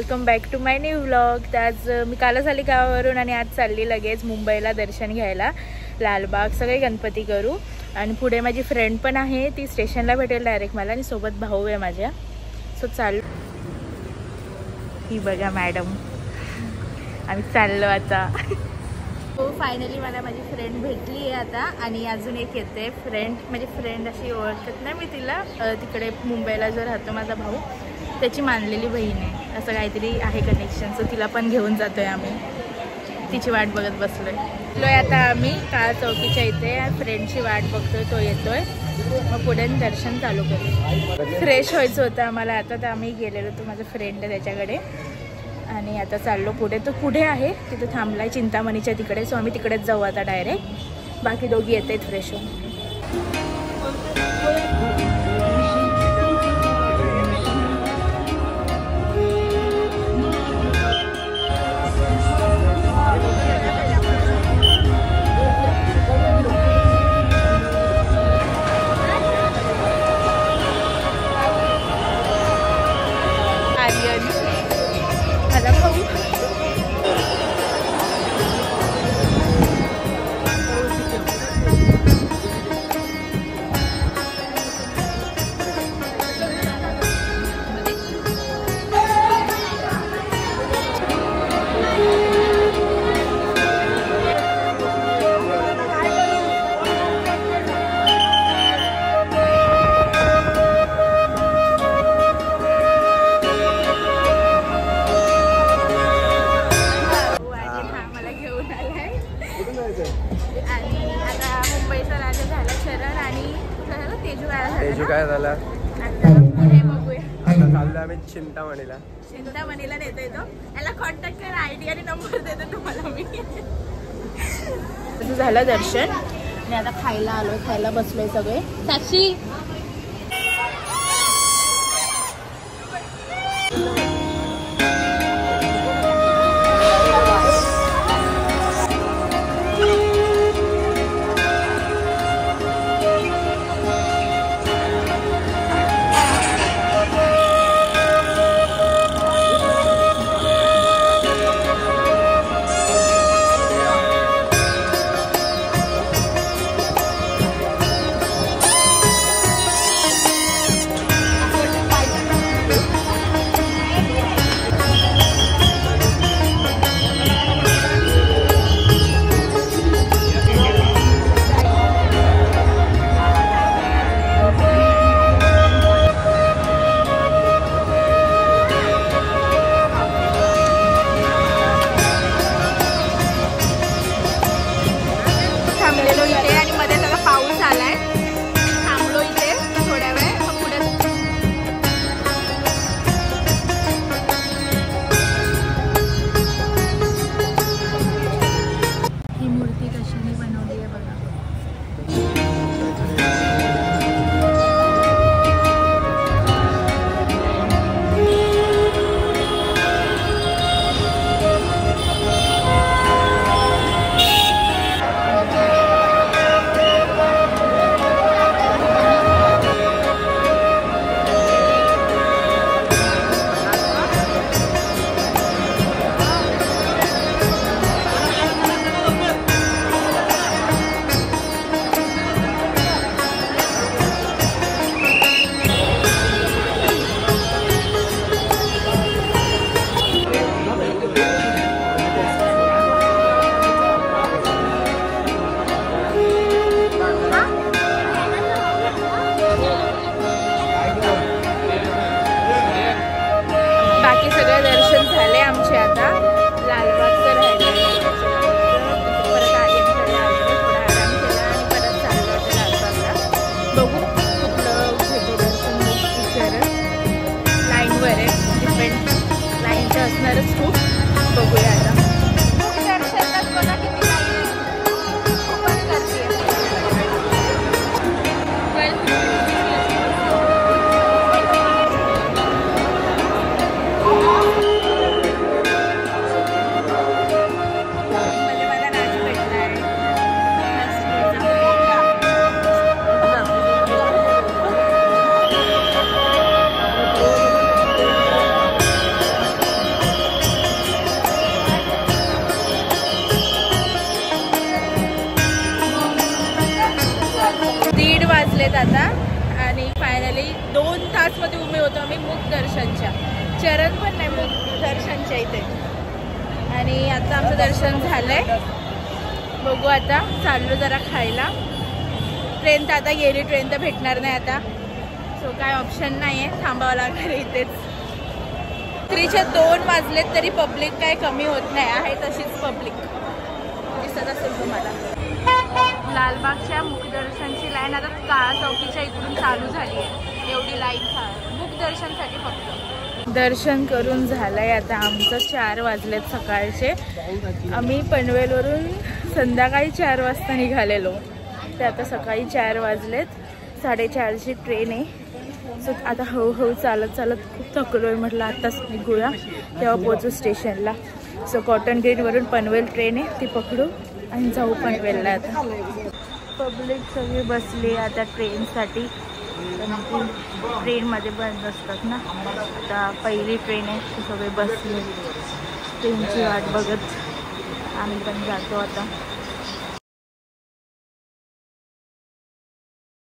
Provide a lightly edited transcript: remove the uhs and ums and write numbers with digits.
Welcome back to my new vlog. तर आज मी कालच आली गावावरून आणि आज चालली लगेच मुंबईला दर्शन घ्यायला. लालबाग सगळे गणपती करू आणि पुढे माझी फ्रेंड पण आहे, ती स्टेशनला भेटेल डायरेक्ट मला आणि सोबत भाऊ आहे माझ्या. सो चालू. ही बघा मॅडम, आम्ही चाललो आता. हो फायनली मला माझी फ्रेंड भेटली आहे आता आणि अजून एक येते फ्रेंड. माझी फ्रेंड अशी ओळखत नाही मी तिला, तिकडे मुंबईला जो राहतो माझा भाऊ त्याची मानलेली बहीण आहे, असं काहीतरी आहे कनेक्शन. सो तिला पण घेऊन जातोय आम्ही, तिची वाट बघत बसलोय. आता आम्ही काळ चौकीच्या इथे फ्रेंडची वाट बघतोय, तो येतोय. मग पुढे दर्शन चालू करू. फ्रेश व्हायचं होतं आम्हाला आता, तर आम्ही गेलेलो होतो माझा फ्रेंड आहे त्याच्याकडे आणि आता चाललो पुढे. तो पुढे आहे तिथं थांबलाय चिंतामणीच्या तिकडे. सो आम्ही तिकडेच जाऊ आता डायरेक्ट. बाकी दोघी येत आहेत फ्रेश होऊन. तेजू काय झाला चाललो आम्ही चिंतामणीला नेता येतो. याला कॉन्टॅक्ट करा, आयडी आणि नंबर देतो तुम्हाला मी. झालं दर्शन आणि आता खायला आलोय, खायला बसलोय सगळे. साक्षी वाजलेत आता आणि फायनली 2 तासमध्ये उभे होतो आम्ही मुख दर्शनच्या. चरण पण नाही, मुख दर्शनच्या इथे. आणि आता आमचं दर्शन झालंय. बघू आता चाललो जरा खायला. ट्रेन तर आता गेली, ट्रेन तर भेटणार नाही आता. सो काय ऑप्शन नाही आहे, थांबावं लागणार इथेच. 2 वाजलेत तरी पब्लिक काय कमी होत नाही आहे, तशीच पब्लिक दिसत असेल तुम्हाला. लालबागच्या मुखदर्शनची लाईन आता काळा चौकीच्या इकडून चालू झाली आहे. एवढी लाईन मुखदर्शनसाठी फक्त. दर्शन करून झालंय आता आमचं. 4 वाजलेत सकाळचे. आम्ही पनवेलवरून संध्याकाळी 4 वाजता निघालेलो, ते आता सकाळी 4 वाजलेत. 4:30ची ट्रेन आहे. सो आता हळूहळू चालत चालत खूप थकलोय. म्हटलं आत्ताच निघूया, तेव्हा पोहोचू स्टेशनला. सो कॉटन गेटवरून पनवेल ट्रेन आहे, ती पकडू आणि जाऊ पनवेलला. आता पब्लिक सगळी बसली आता ट्रेनसाठी. ट्रेनमध्ये बंद असतात ना, आता पहिली ट्रेन आहे, ती सगळे बसले ट्रेनची वाट बघत. आम्ही पण जातो आता.